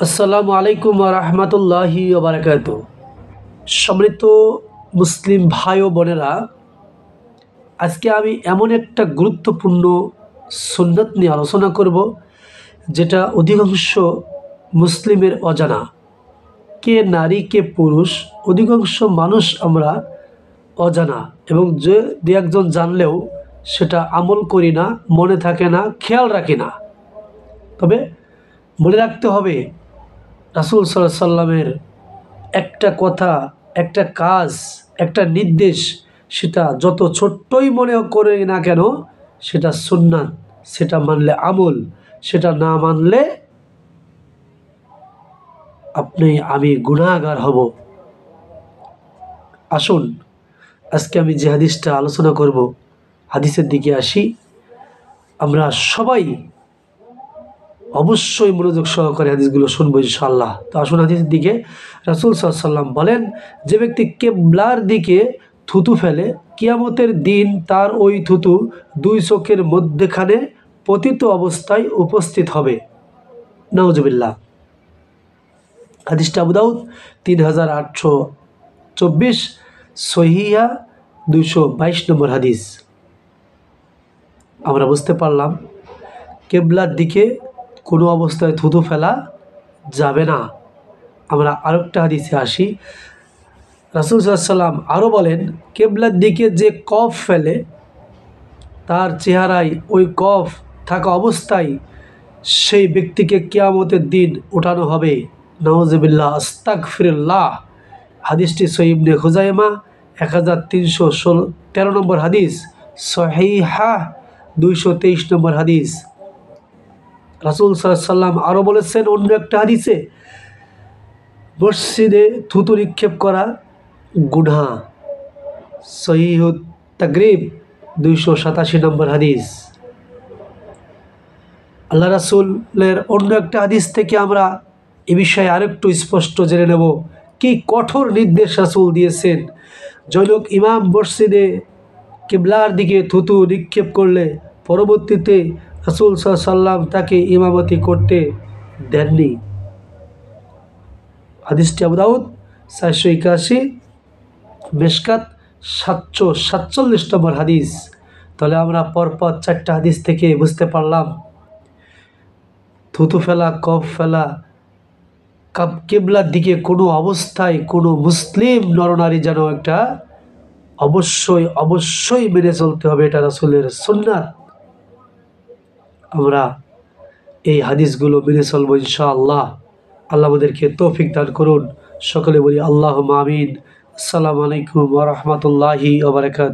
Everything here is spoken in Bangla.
আসসালামু আলাইকুম ওয়া রাহমাতুল্লাহি ওয়া বারাকাতুহু। সম্মানিত মুসলিম ভাই ও বোনেরা, আজকে আমি এমন একটা গুরুত্বপূর্ণ সুন্নাত নিয়ে আলোচনা করব, যেটা অধিকাংশ মুসলিমের অজানা। কে নারী কে পুরুষ, অধিকাংশ মানুষ আমরা অজানা, এবং যে দু একজন জানলেও সেটা আমল করি না, মনে থাকে না, খেয়াল রাখি না। তবে মনে রাখতে হবে, রাসূল সাল্লাল্লাহু আলাইহি সাল্লামের একটা কথা, একটা কাজ, একটা নির্দেশ, সেটা যত ছোট্টই মনে করে না কেন, সেটা সুন্নাত, সেটা মানলে আমল, সেটা না মানলে আমি গুনাহগার হব। আসুন আজকে আমি যে হাদিসটা আলোচনা করব, হাদিসের দিকে আসি। আমরা সবাই অবশ্যই মনোযোগ সহকারে হাদিসগুলো শুনবো ইনশাআল্লাহ। তো আসুন হাদিসের দিকে। রাসূল সাল্লাল্লাহু আলাইহি সাল্লাম বলেন, যে ব্যক্তি কিবলার দিকে থুতু ফেলে, কিয়ামতের দিন তার ওই থুতু দুই চোখের মধ্যখানে পতিত অবস্থায় উপস্থিত হবে। নাউজুবিল্লাহ। হাদিসটা আবু দাউদ 3824, সহিহা 222 নম্বর হাদিস। আমরা বুঝতে পারলাম কিবলার দিকে কোনো অবস্থায় থুতু ফেলা যাবে না। আমরা আরেকটা হাদিসে আসি। রাসূল সাল্লাল্লাহু আলাইহি সাল্লাম আরও বলেন, কিবলার দিকে যে কফ ফেলে, তার চেহারায় ওই কফ থাকা অবস্থায় সেই ব্যক্তিকে কিয়ামতের দিন উঠানো হবে। নাউজুবিল্লাহ, আস্তাগফিরুল্লাহ। হাদিসটি সহিহ ইবনে খুজাইমা 1313 নম্বর হাদিস, সহিহা 223 নম্বর হাদিস। রাসূল সাল্লাল্লাহু আলাইহি সাল্লাম আরও বলেছেন অন্য একটা হাদিসে, মসজিদে থুতু নিক্ষেপ করা গুনাহ। সহিহুত তাগরিব 287 নম্বর হাদিস। আল্লাহ রাসূলের অন্য একটা হাদিস থেকে আমরা এ বিষয়ে আরেকটু স্পষ্ট জেনে নেব, কি কঠোর নির্দেশ রাসূল দিয়েছেন। জনক ইমাম মসজিদে কিবলার দিকে থুতু নিক্ষেপ করলে পরবর্তীতে রাসূল সাল্লাল্লাহু আলাইহি সাল্লাম তাকে ইমামতি করতে দেননি। হাদিসটি আবু দাউদ 481, মিশকাত 747 নম্বর হাদিস। তাহলে আমরা পরপর 4টা হাদিস থেকে বুঝতে পারলাম, থুতু ফেলা, কফ ফেলা, কিবলার দিকে কোনো অবস্থায় কোনো মুসলিম নরনারী যেন একটা অবশ্যই মেনে চলতে হবে, এটা রাসূলের সুন্নাত। আমরা এই হাদিসগুলো মেনে চলবো ইনশাআল্লাহ। আল্লাহ আমাদেরকে তৌফিক দান করুন। সকলে বলি আল্লাহুম্মা আমিন। আসসালামু আলাইকুম ওয়া রাহমাতুল্লাহি ওয়া বারাকাতুহু।